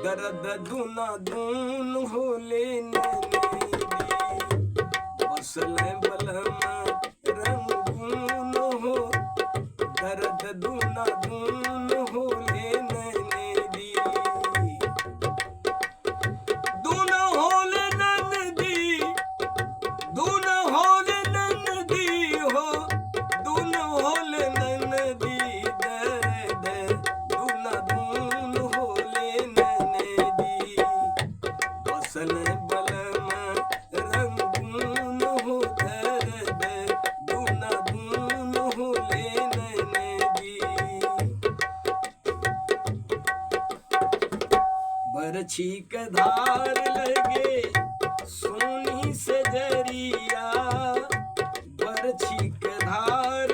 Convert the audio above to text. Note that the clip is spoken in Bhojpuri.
दर्द दूना दून होले नैने दी बसले बलमा रंगून हो दर्द दूना दून होले नैने दी दून होले नैने दी दून होले नैने दी हो दून होले नैने दी दर्द दूना दून होले नैने दी बसले बलमा रंगून हो दर्द दूना दून होले नैने दी बरछी के धार लगे सोनी से जरिया बरछी के धार